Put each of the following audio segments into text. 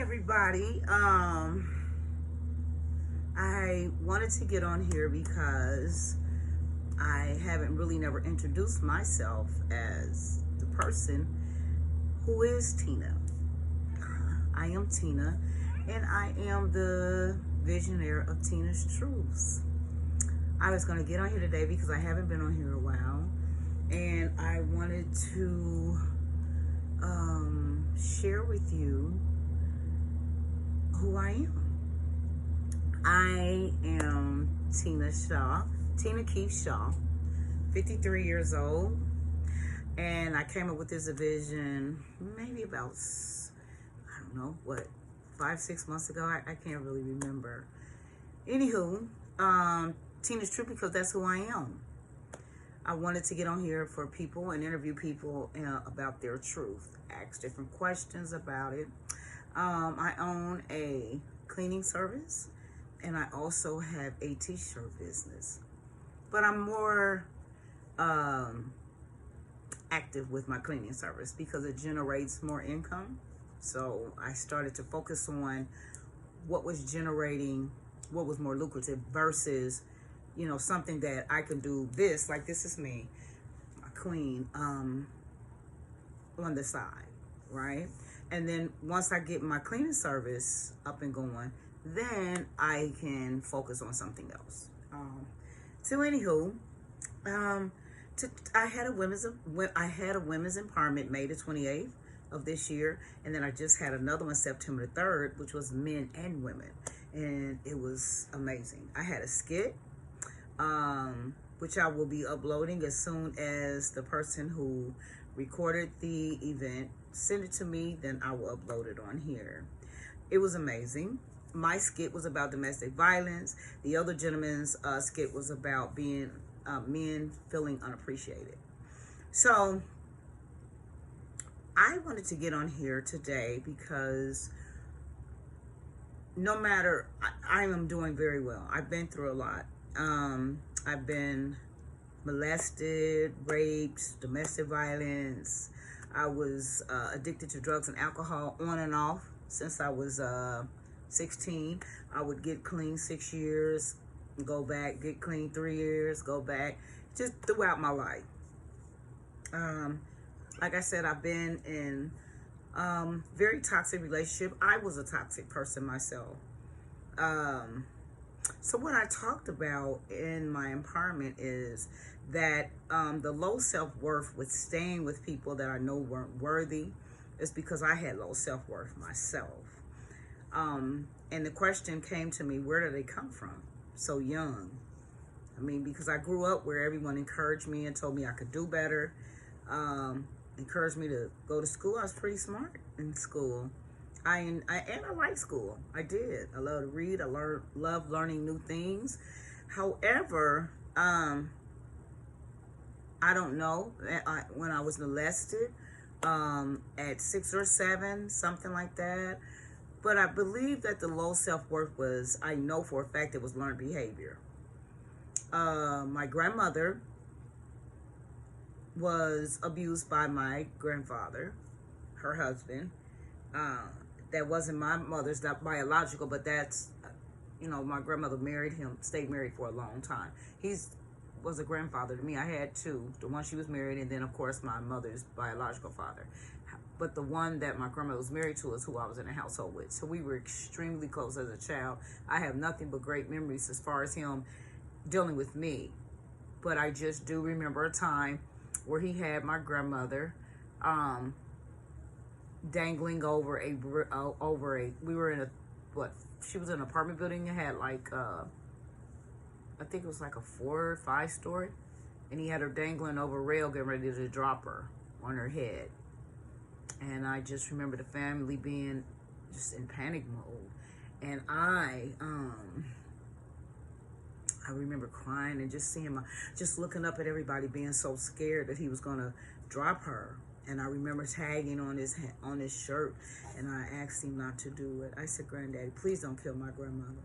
Everybody. I wanted to get on here because I haven't really never introduced myself as the person who is Tina. I am Tina, and I am the visionary of Tina's Truths. I was going to get on here today because I haven't been on here a while, and I wanted to share with you who I am. I am Tina Keith Shaw, 53 years old, and I came up with this vision maybe about, I don't know, 5-6 months ago. I can't really remember. Anywho, Tina's Truth, because that's who I am. I wanted to get on here for people and interview people about their truth, ask different questions about it. I own a cleaning service, and I also have a t-shirt business. But I'm more active with my cleaning service because it generates more income. So I started to focus on what was more lucrative versus, something that I can do this, like this is me, I clean on the side, right? And then once I get my cleaning service up and going, then I can focus on something else. Anywho, I had a women's empowerment May the 28th of this year, and then I just had another one September the 3rd, which was men and women, and it was amazing. I had a skit, which I will be uploading as soon as the person who recorded the event send it to me, then I will upload it on here. It was amazing. My skit was about domestic violence. The other gentleman's skit was about being men feeling unappreciated. So I wanted to get on here today because no matter, I am doing very well. I've been through a lot. I've been molested, raped, domestic violence. I was addicted to drugs and alcohol on and off since I was 16. I would get clean 6 years, go back, get clean 3 years, go back, just throughout my life. Like I said, I've been in very toxic relationship. I was a toxic person myself. So what I talked about in my empowerment is that the low self-worth with staying with people that I know weren't worthy is because I had low self-worth myself. And the question came to me, where did they come from so young? I mean, because I grew up where everyone encouraged me and told me I could do better, encouraged me to go to school. I was pretty smart in school. I like school. I did. I love to read. I love learning new things. However, I don't know. When I was molested at 6 or 7, something like that. But I believe that the low self-worth was, I know for a fact, it was learned behavior. My grandmother was abused by my grandfather, her husband. That wasn't my mother's, not biological, but that's, my grandmother married him, stayed married for a long time. He was a grandfather to me. I had two, the one she was married, and then of course my mother's biological father. But the one that my grandmother was married to is who I was in a household with. So we were extremely close as a child. I have nothing but great memories as far as him dealing with me. But I just do remember a time where he had my grandmother dangling over we were in she was in an apartment building. It had like I think it was like a 4 or 5 story, and he had her dangling over a rail getting ready to drop her on her head. And I just remember the family being just in panic mode, and I remember crying and just seeing just looking up at everybody being so scared that he was gonna drop her. And I remember tagging on his shirt, and I asked him not to do it. I said, "Granddaddy, please don't kill my grandmother."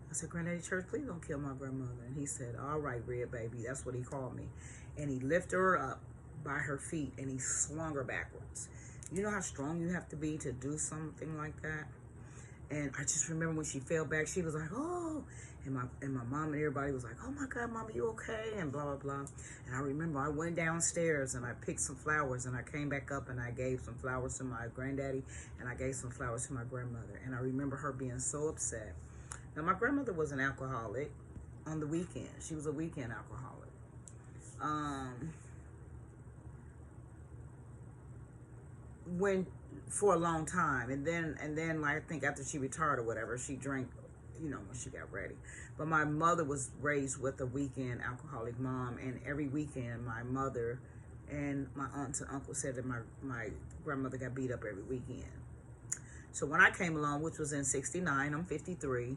I said, "Granddaddy Church, please don't kill my grandmother." And he said, "All right, Red Baby." That's what he called me. And he lifted her up by her feet, and he swung her backwards. You know how strong you have to be to do something like that? And I just remember when she fell back, she was like, oh, and my mom and everybody was like, oh my God, Mama, you okay? And blah, blah, blah. And I remember I went downstairs and I picked some flowers, and I came back up and I gave some flowers to my granddaddy, and I gave some flowers to my grandmother. And I remember her being so upset. Now, my grandmother was an alcoholic on the weekend. She was a weekend alcoholic. When for a long time, and then like, I think after she retired or whatever, she drank, you know, when she got ready. But my mother was raised with a weekend alcoholic mom, and every weekend my mother and my aunts and uncles said that my grandmother got beat up every weekend. So when I came along, which was in '69, I'm 53,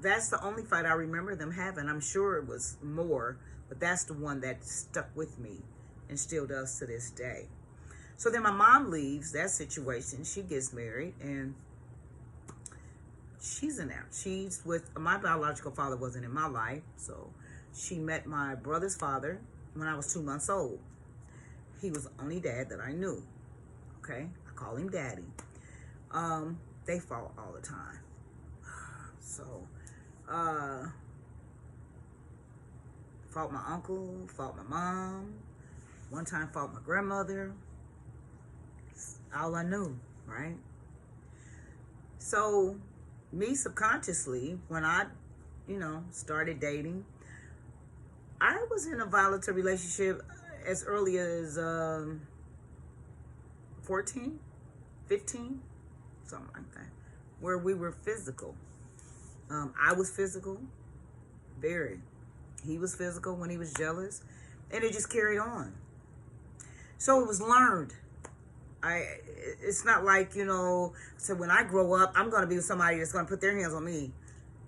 that's the only fight I remember them having. I'm sure it was more, but that's the one that stuck with me and still does to this day. So then my mom leaves that situation. She gets married, and she's with, my biological father wasn't in my life, so she met my brother's father when I was 2 months old. He was the only dad that I knew. Okay, I call him Daddy. They fought all the time. So, fought my uncle, fought my mom. One time fought my grandmother. All I knew, right? So, me subconsciously, when I, started dating, I was in a volatile relationship as early as 14, 15, something like that, where we were physical. I was physical, very. He was physical when he was jealous, and it just carried on. So it was learned. It's not like, so when I grow up, I'm going to be with somebody that's going to put their hands on me.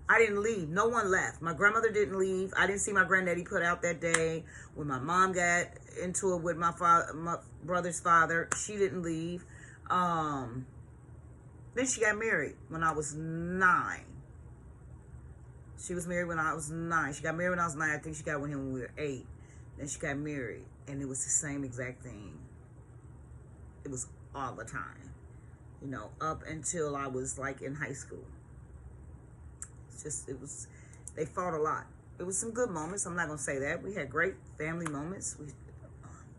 I didn't leave. No one left. My grandmother didn't leave. I didn't see my granddaddy put out that day. When my mom got into it with my brother's father, she didn't leave. Then she got married when I was 9. She was married when I was 9. She got married when I was 9. I think she got with him when we were 8. Then she got married, and it was the same exact thing. It was all the time, up until I was like in high school. They fought a lot. It was some good moments. I'm not going to say that. We had great family moments,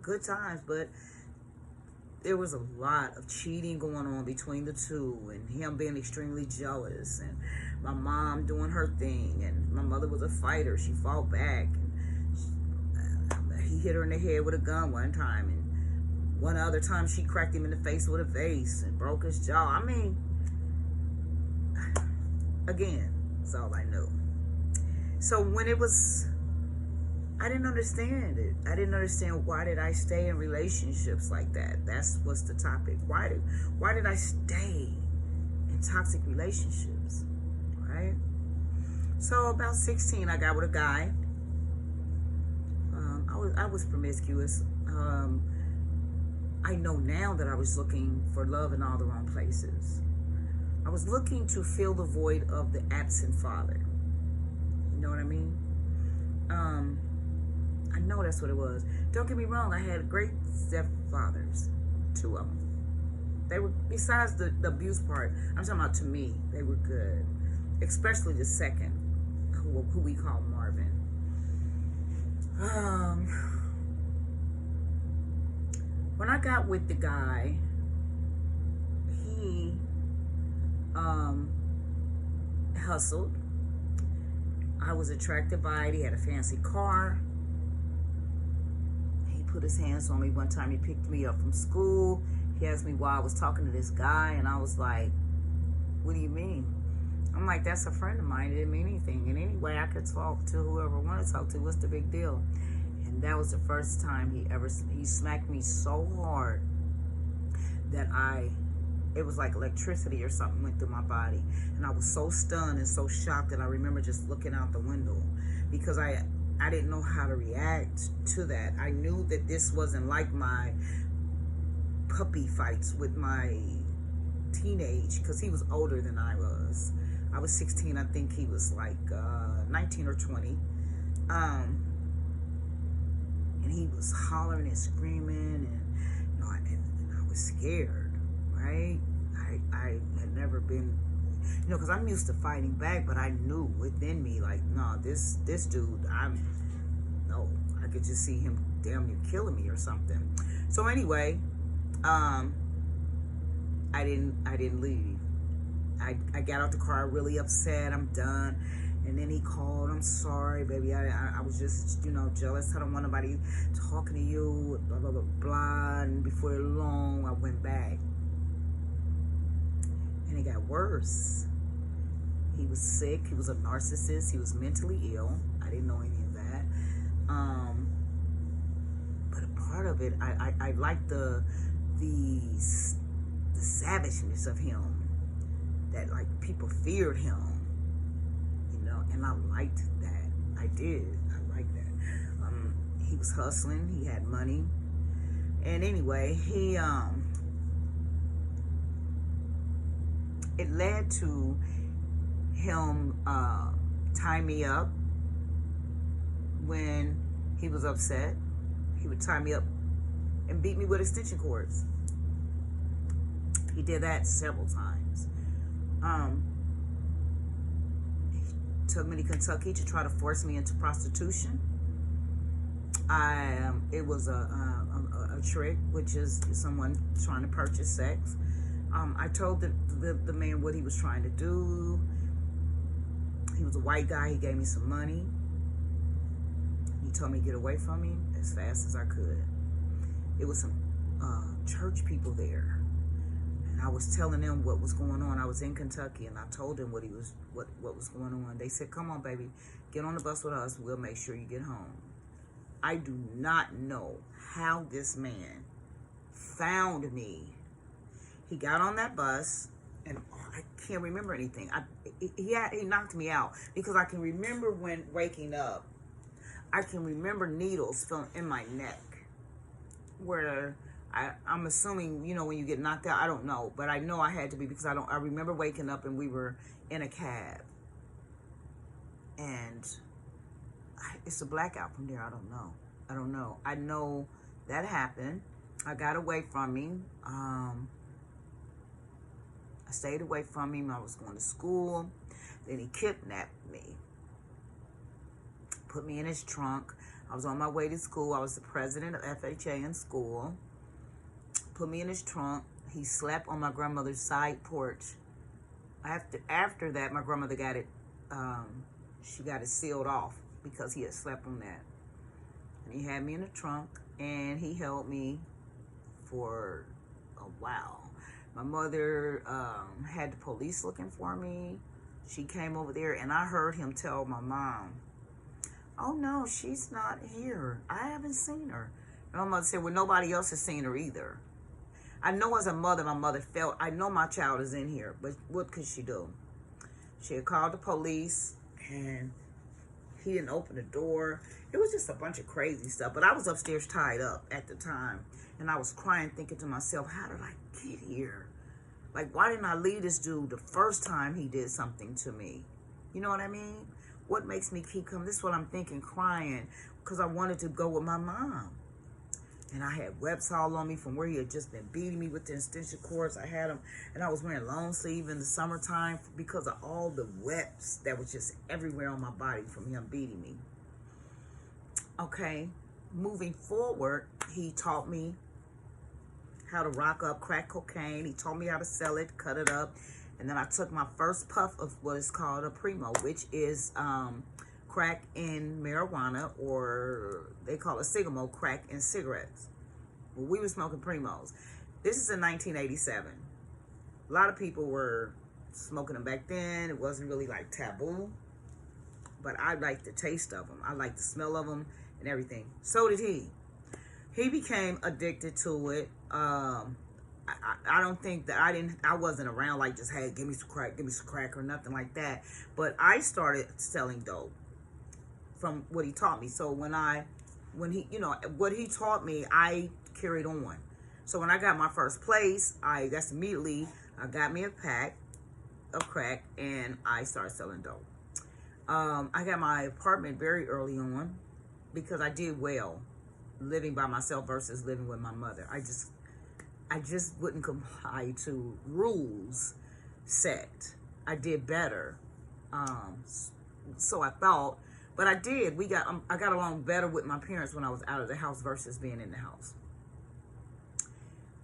good times, but there was a lot of cheating going on between the two, and him being extremely jealous, and my mom doing her thing, and my mother was a fighter. She fought back, and he hit her in the head with a gun one time, and one other time she cracked him in the face with a vase and broke his jaw. I mean, again, that's all I knew. So when it was, I didn't understand it. I didn't understand, why did I stay in relationships like that? That's what's the topic. Why did I stay in toxic relationships, right? So about 16, I got with a guy. I was promiscuous. I know now that I was looking for love in all the wrong places. I was looking to fill the void of the absent father. You know what I mean? I know that's what it was. Don't get me wrong, I had great stepfathers, 2 of them. They were, besides the abuse part, I'm talking about, to me, they were good. Especially the second, who we call Marvin. When I got with the guy, he hustled. I was attracted by it. He had a fancy car. He put his hands on me one time. He picked me up from school. He asked me why I was talking to this guy, and I was like, what do you mean? I'm like, that's a friend of mine. It didn't mean anything. And anyway, I could talk to whoever I want to talk to. What's the big deal? And that was the first time he smacked me so hard that it was like electricity or something went through my body. And I was so stunned and so shocked that I remember just looking out the window, because I didn't know how to react to that. I knew that this wasn't like my puppy fights with my teenage, because he was older than I was. I was 16. I think he was like 19 or 20. And he was hollering and screaming, and I was scared, right? I I had never been, you know, because I'm used to fighting back, but I knew within me, like, no, this dude, no, I could just see him damn near killing me or something. So anyway, I didn't leave. I got out the car really upset. I'm done. And then he called. I'm sorry, baby. I was just, you know, jealous. I don't want nobody talking to you. Blah, blah, blah, blah. And before long, I went back. And it got worse. He was sick. He was a narcissist. He was mentally ill. I didn't know any of that. But a part of it, I liked the savageness of him. That, like, people feared him, you know, and I liked that. I did. I liked that. He was hustling. He had money. And anyway, it led to him tie me up when he was upset. He would tie me up and beat me with extension cords. He did that several times. He took me to Kentucky to try to force me into prostitution. It was a trick, which is someone trying to purchase sex. I told the man what he was trying to do. He was a white guy. He gave me some money. He told me to get away from him as fast as I could. It was some church people there. And I was telling them what was going on. I was in Kentucky, and I told them what was going on. They said, "Come on, baby, get on the bus with us. We'll make sure you get home." I do not know how this man found me. He got on that bus, and I can't remember anything. He knocked me out, because I can remember when waking up. I can remember needles feeling in my neck, where I'm assuming, you know, when you get knocked out, I don't know, but I know I had to be, because I remember waking up and we were in a cab, and it's a blackout from there. I don't know. I know that happened. I got away from him. I stayed away from him. I was going to school. Then he kidnapped me, put me in his trunk. I was on my way to school. I was the president of FHA in school. Put me in his trunk. He slept on my grandmother's side porch. After that, my grandmother got it, she got it sealed off, because he had slept on that. And he had me in the trunk, and he held me for a while. My mother had the police looking for me. She came over there, and I heard him tell my mom, "Oh, no, she's not here. I haven't seen her." And my mother said, "Well, nobody else has seen her either." I know as a mother, my mother felt, I know my child is in here, but what could she do? She had called the police, and he didn't open the door. It was just a bunch of crazy stuff. But I was upstairs tied up at the time, and I was crying, thinking to myself, how did I get here? Like, why didn't I leave this dude the first time he did something to me? You know what I mean? What makes me keep coming? This is what I'm thinking, crying, because I wanted to go with my mom. And I had webs all on me from where he had just been beating me with the extension cords. I had them, and I was wearing long sleeve in the summertime because of all the webs that was just everywhere on my body from him beating me. Okay, moving forward, he taught me how to rock up crack cocaine. He taught me how to sell it, cut it up. And then I took my first puff of what is called a primo, which is crack in marijuana, or they call it sigamo, crack in cigarettes. Well, we were smoking primos. This is in 1987. A lot of people were smoking them back then. It wasn't really like taboo, but I liked the taste of them. I liked the smell of them and everything. So did he. He became addicted to it. I don't think that I wasn't around like just, hey, give me some crack or nothing like that. But I started selling dope from what he taught me. So when he, you know, what he taught me, I carried on. So when I got my first place, that's immediately, I got me a pack of crack, and I started selling dope. I got my apartment very early on because I did well living by myself versus living with my mother. I just wouldn't comply to rules set. I did better. Um, so I thought, but I did. I got along better with my parents when I was out of the house versus being in the house.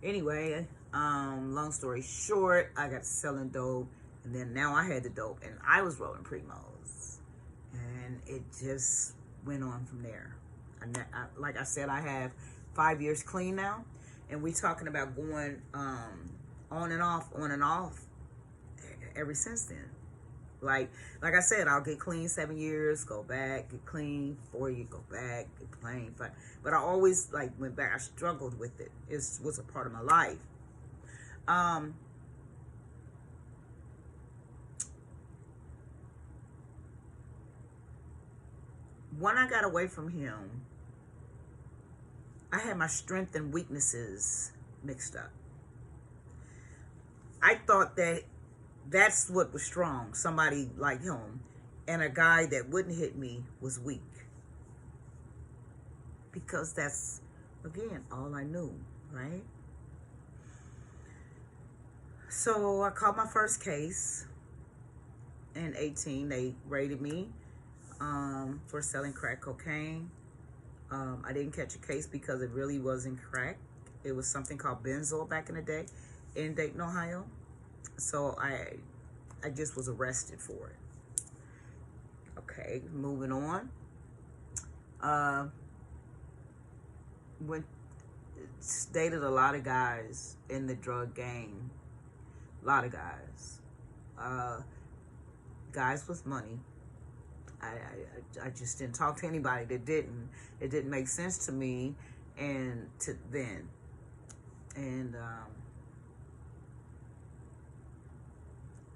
Anyway, long story short, I got selling dope, and then now I had the dope, and I was rolling primos, and it just went on from there. Like I said, I have 5 years clean now, and we talking about going on and off ever since then. Like I said, I'll get clean 7 years, go back, get clean 4 years, go back, get clean. But I always like went back. I struggled with it. It was a part of my life. When I got away from him, I had my strengths and weaknesses mixed up. I thought that that's what was strong, somebody like him, and a guy that wouldn't hit me was weak. Because that's, again, all I knew, right? So I caught my first case in 18. They raided me for selling crack cocaine. I didn't catch a case because it really wasn't crack. It was something called benzo back in the day in Dayton, Ohio. So I just was arrested for it. Okay, moving on. Dated a lot of guys in the drug game. A lot of guys. Guys with money. I just didn't talk to anybody that didn't. It didn't make sense to me and to then. And I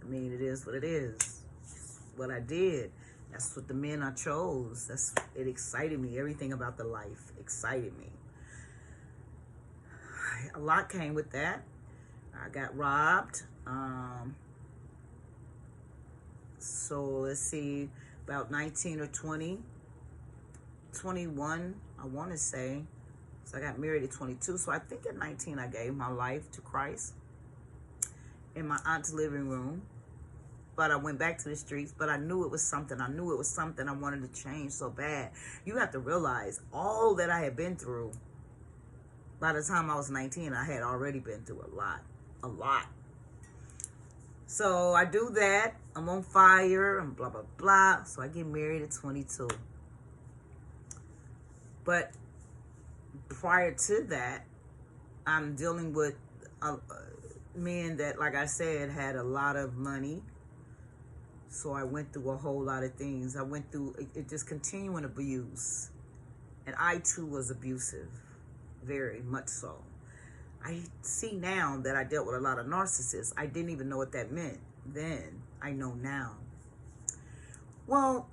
mean, it is what it is. It's what I did. That's what the men I chose. It excited me. Everything about the life excited me. A lot came with that. I got robbed. So let's see, about 19 or 20, 21, I want to say. So I got married at 22. So I think at 19 I gave my life to Christ in my aunt's living room. But I went back to the streets, but I knew it was something. I knew it was something I wanted to change so bad. You have to realize all that I had been through. By the time I was 19, I had already been through a lot. So I do that. I'm on fire and blah, blah, blah. So I get married at 22. But prior to that, I'm dealing with men that, like I said, had a lot of money. So I went through a whole lot of things. I went through it just continuing abuse. And I, too, was abusive. Very much so. I see now that I dealt with a lot of narcissists. I didn't even know what that meant then. I know now. Well,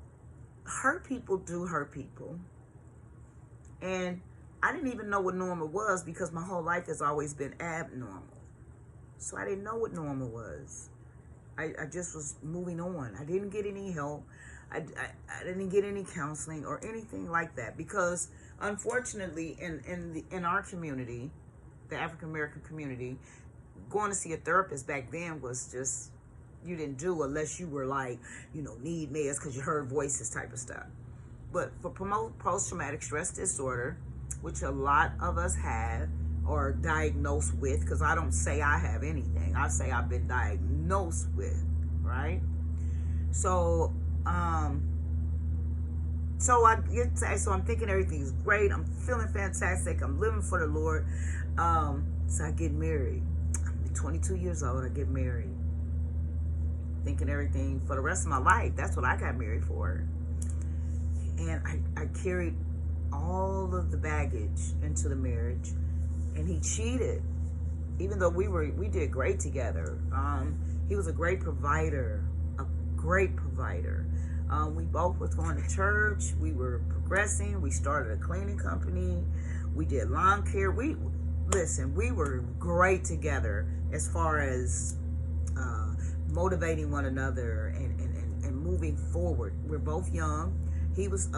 hurt people do hurt people. And I didn't even know what normal was because my whole life has always been abnormal. So I didn't know what normal was. I just was moving on. I didn't get any help. I didn't get any counseling or anything like that because unfortunately in our community, the African American community, going to see a therapist back then was just, you didn't do unless you were like, need meds because you heard voices type of stuff. But for post-traumatic stress disorder, which a lot of us have or diagnosed with, because I don't say I have anything. I say I've been diagnosed with, right? So, so I'm thinking everything's great. I'm feeling fantastic. I'm living for the Lord. So I get married. I'm 22 years old. I get married. Thinking everything for the rest of my life. That's what I got married for. And I carried all of the baggage into the marriage. And he cheated. Even though we did great together. He was a great provider. A great provider. We both was going to church. We were progressing. We started a cleaning company. We did lawn care. We were great together as far as motivating one another and moving forward. We're both young. He was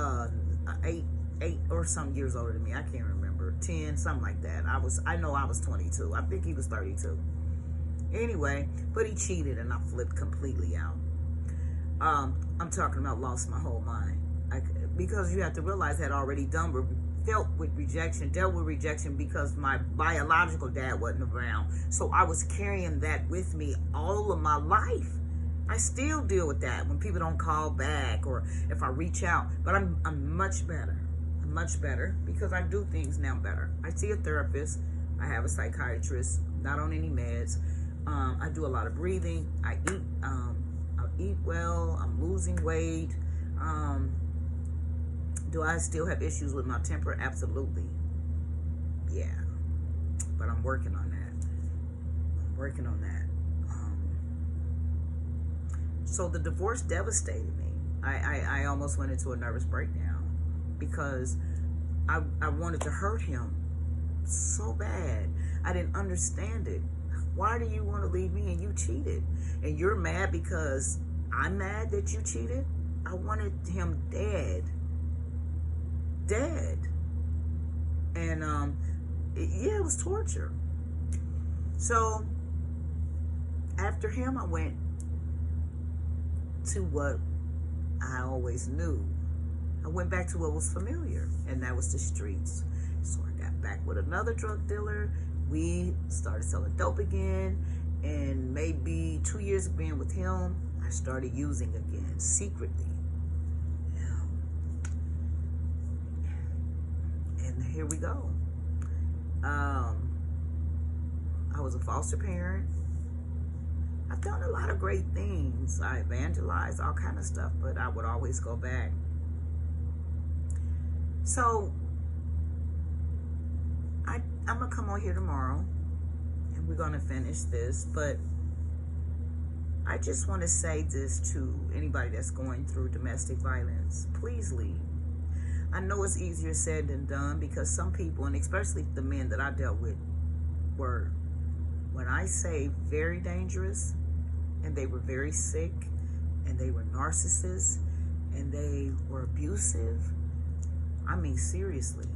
8 or some years older than me. I can't remember. 10, something like that. I know I was 22. I think he was 32. Anyway, but he cheated and I flipped completely out. I'm talking about lost my whole mind. Because you have to realize I had already dealt with rejection because my biological dad wasn't around. So I was carrying that with me all of my life. I still deal with that when people don't call back or if I reach out. But I'm much better. I'm much better because I do things now better. I see a therapist. I have a psychiatrist. Not on any meds. I do a lot of breathing. I eat well. I'm losing weight. Do I still have issues with my temper? Absolutely. Yeah. But I'm working on that. So the divorce devastated me. I almost went into a nervous breakdown because I wanted to hurt him so bad. I didn't understand it. Why do you want to leave me and you cheated? And you're mad because I'm mad that you cheated? I wanted him dead. And it was torture. So after him, I went to what I always knew. I went back to what was familiar, and that was the streets. So I got back with another drug dealer. We started selling dope again, and maybe 2 years of being with him, I started using again secretly. And here we go. I was a foster parent. I've done a lot of great things. I evangelized, all kind of stuff, but I would always go back. So I'm gonna come on here tomorrow and we're gonna finish this, but I just want to say this to anybody that's going through domestic violence. Please leave. I know it's easier said than done because some people, and especially the men that I dealt with, were, when I say very dangerous, and they were very sick, and they were narcissists, and they were abusive. I mean, seriously.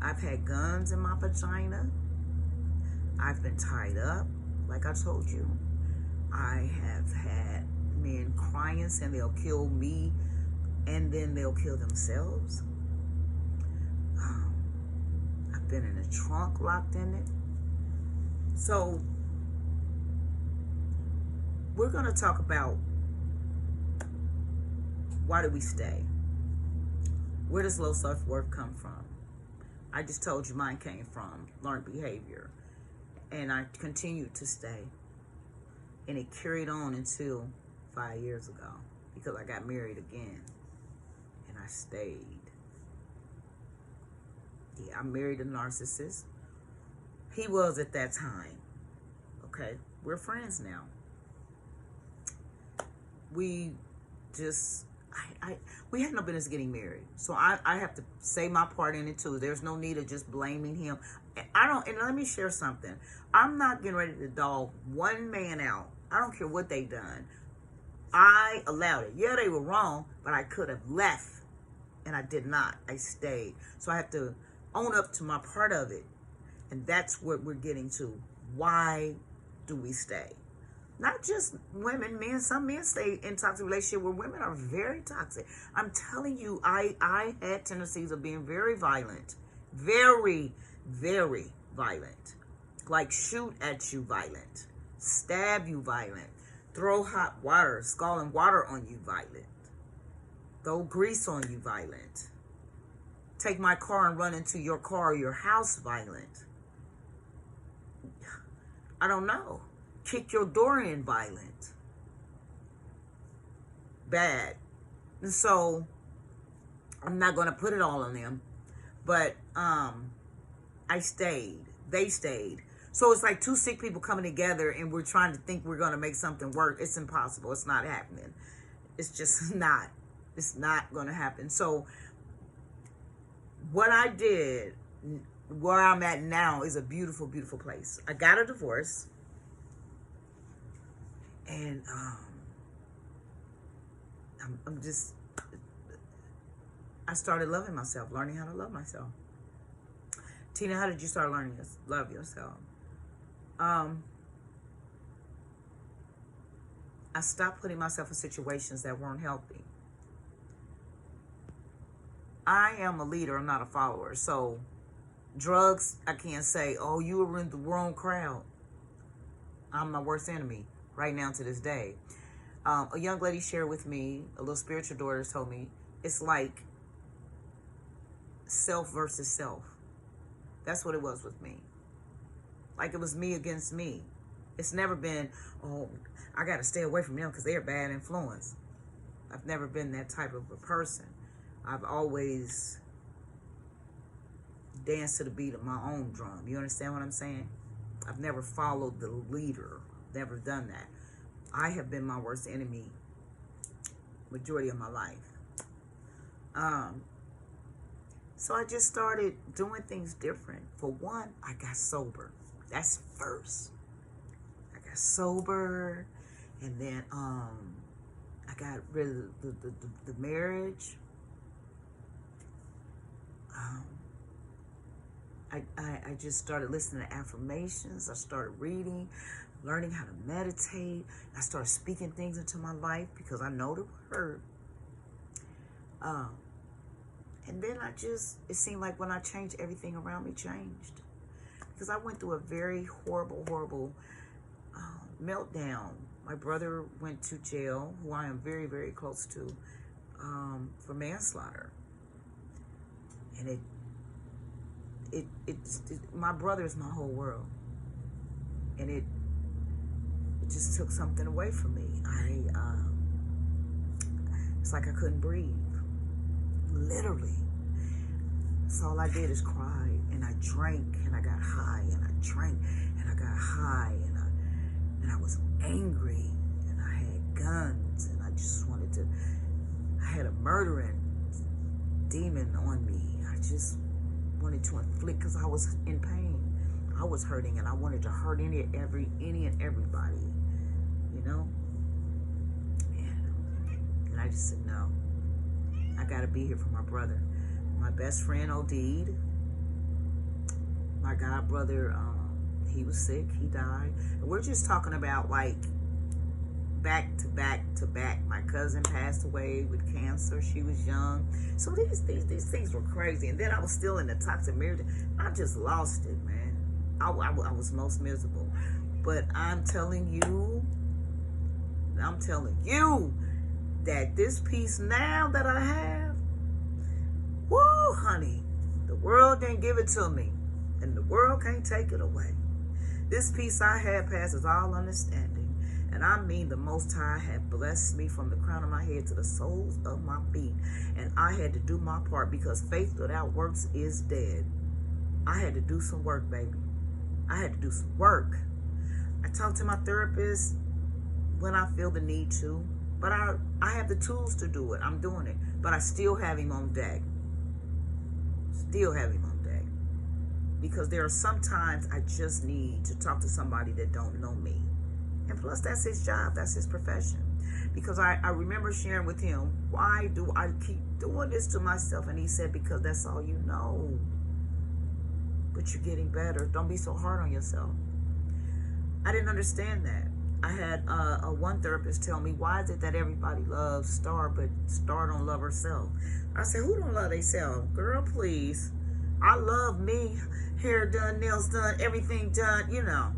I've had guns in my vagina. I've been tied up, like I told you. I have had men crying saying they'll kill me, and then they'll kill themselves. I've been in a trunk, locked in it. So we're going to talk about why do we stay? Where does low self-worth come from? I just told you mine came from learned behavior. And I continued to stay. And it carried on until 5 years ago because I got married again. And I stayed. Yeah, I married a narcissist. He was at that time. Okay, we're friends now. We just, we had no business getting married. So I have to say my part in it too. There's no need of just blaming him. And let me share something. I'm not getting ready to dog one man out. I don't care what they done. I allowed it. Yeah, they were wrong, but I could have left. And I did not. I stayed. So I have to own up to my part of it. And that's what we're getting to. Why do we stay? Not just women, men. Some men stay in toxic relationships where women are very toxic. I'm telling you, I had tendencies of being very violent. Very, very violent. Like shoot at you violent. Stab you violent. Throw hot water, scalding water on you violent. Throw grease on you violent. Take my car and run into your car or your house violent. I don't know. Kick your door in violent. Bad. And so I'm not going to put it all on them. But I stayed. They stayed. So it's like two sick people coming together and we're trying to think we're going to make something work. It's impossible. It's not happening. It's just not. It's not going to happen. So what I did, where I'm at now, is a beautiful, beautiful place. I got a divorce. And I started loving myself, learning how to love myself. Tina, how did you start learning to love yourself? I stopped putting myself in situations that weren't healthy. I am a leader, I'm not a follower. So drugs, I can't say, oh, you were in the wrong crowd. I'm my worst enemy right now to this day. A young lady shared with me, a little spiritual daughter told me, it's like self versus self. That's what it was with me. Like it was me against me. It's never been, oh, I got to stay away from them because they're a bad influence. I've never been that type of a person. I've always danced to the beat of my own drum. You understand what I'm saying? I've never followed the leader. Never done that. I have been my worst enemy majority of my life. So I just started doing things different. For one, I got sober. That's first. I got sober, and then I got rid of the marriage. I just started listening to affirmations. I started reading, learning how to meditate. I started speaking things into my life because I know the word. And then it seemed like when I changed, everything around me changed. Because I went through a very horrible meltdown. My brother went to jail, who I am very, very close to, for manslaughter. And my brother is my whole world. And it just took something away from me. It's like I couldn't breathe. Literally. So all I did is cry, and I drank, and I got high, and I drank, and I got high, and I was angry, and I had guns, and I just I had a murdering demon on me. I just wanted to inflict, because I was in pain. I was hurting, and I wanted to hurt any and everybody, you know? And I just said, no. I gotta be here for my brother. My best friend OD'd. My god brother, he was sick, he died. And we're just talking about like back to back to back. My cousin passed away with cancer. She was young. So these things were crazy. And then I was still in the toxic marriage. I just lost it, man. I was most miserable. But I'm telling you that this peace now that I have, woo, honey, the world didn't give it to me, and the world can't take it away. This peace I have passes all understanding, and I mean the Most High had blessed me from the crown of my head to the soles of my feet, and I had to do my part, because faith without works is dead. I had to do some work, baby. I had to do some work. I talk to my therapist when I feel the need to. But I have the tools to do it. I'm doing it. But I still have him on deck. Still have him on deck. Because there are some times I just need to talk to somebody that don't know me. And plus, that's his job. That's his profession. Because I remember sharing with him, why do I keep doing this to myself? And he said, because that's all you know. But you're getting better. Don't be so hard on yourself. I didn't understand that. I had one therapist tell me, why is it that everybody loves Star, but Star don't love herself? I said, who don't love themselves? Girl, please. I love me. Hair done, nails done, everything done, you know.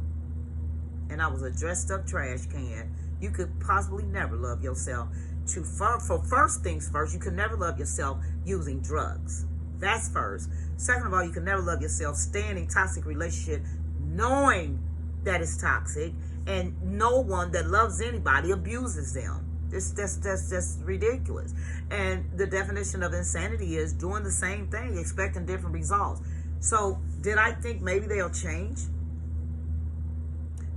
And I was a dressed up trash can. You could possibly never love yourself. For first things first, you could never love yourself using drugs. That's first. Second of all, you can never love yourself staying in a toxic relationship knowing that it's toxic. And no one that loves anybody abuses them. That's ridiculous. And the definition of insanity is doing the same thing, expecting different results. So did I think maybe they'll change?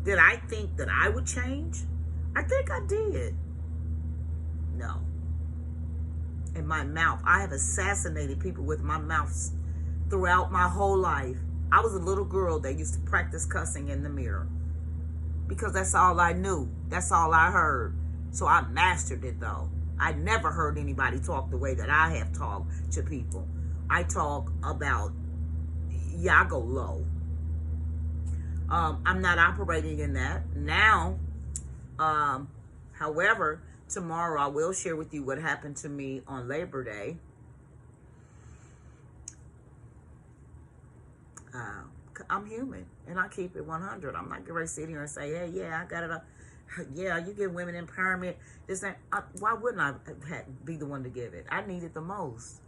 Did I think that I would change? I think I did. No. In my mouth. I have assassinated people with my mouth throughout my whole life. I was a little girl that used to practice cussing in the mirror. Because that's all I knew. That's all I heard. So I mastered it, though. I never heard anybody talk the way that I have talked to people. I talk about, yeah, I go low. I'm not operating in that now. However, tomorrow I will share with you what happened to me on Labor Day. I'm human, and I keep it 100. I'm not going to sit here and say, hey, yeah, I got it. Yeah, you give women empowerment. This and why wouldn't I be the one to give it? I need it the most.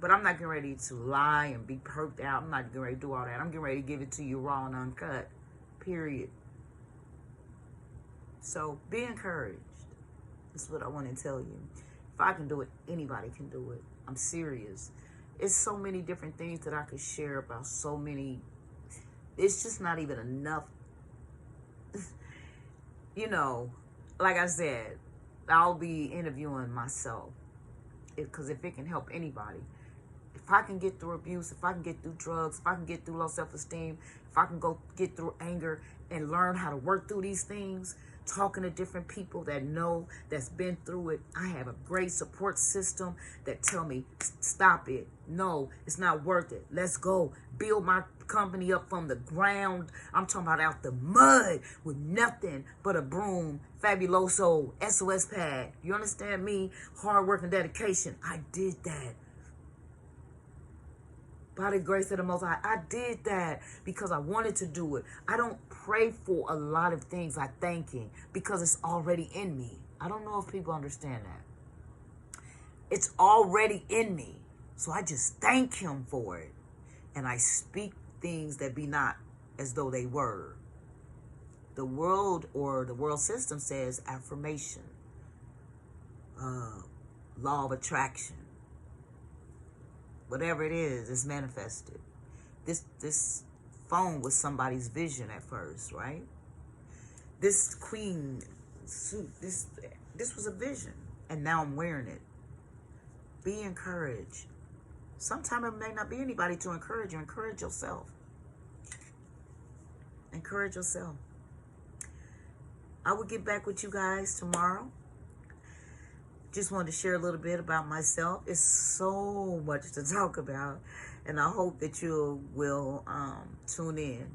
But I'm not getting ready to lie and be perked out. I'm not getting ready to do all that. I'm getting ready to give it to you raw and uncut. Period. So be encouraged. That's what I want to tell you. If I can do it, anybody can do it. I'm serious. It's so many different things that I could share about so many. It's just not even enough. You know, like I said, I'll be interviewing myself. Because if it can help anybody. If I can get through abuse, if I can get through drugs, if I can get through low self-esteem, if I can get through anger and learn how to work through these things, talking to different people that know, that's been through it. I have a great support system that tell me, stop it. No, it's not worth it. Let's go. Build my company up from the ground. I'm talking about out the mud with nothing but a broom, fabuloso, SOS pad. You understand me? Hard work and dedication. I did that. By the grace of the Most High, I did that because I wanted to do it. I don't pray for a lot of things. I thank Him because it's already in me. I don't know if people understand that. It's already in me. So I just thank Him for it. And I speak things that be not as though they were. The world or the world system says affirmation, law of attraction. Whatever it is, it's manifested. This phone was somebody's vision at first, right? This queen suit, this was a vision, and now I'm wearing it. Be encouraged. Sometimes it may not be anybody to encourage you. Encourage yourself. Encourage yourself. I will get back with you guys tomorrow. Just wanted to share a little bit about myself. It's so much to talk about, and I hope that you will tune in.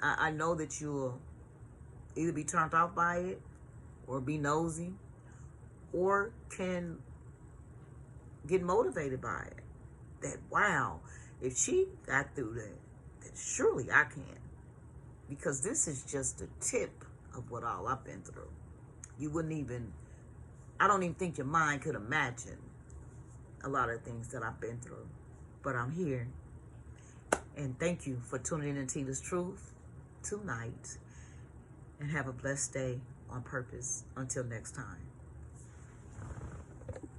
I know that you'll either be turned off by it, or be nosy, or can get motivated by it. That, wow, if she got through that, then surely I can. Because this is just the tip of what all I've been through. You wouldn't even... I don't even think your mind could imagine a lot of things that I've been through. But I'm here. And thank you for tuning in to Truth tonight. And have a blessed day on purpose. Until next time.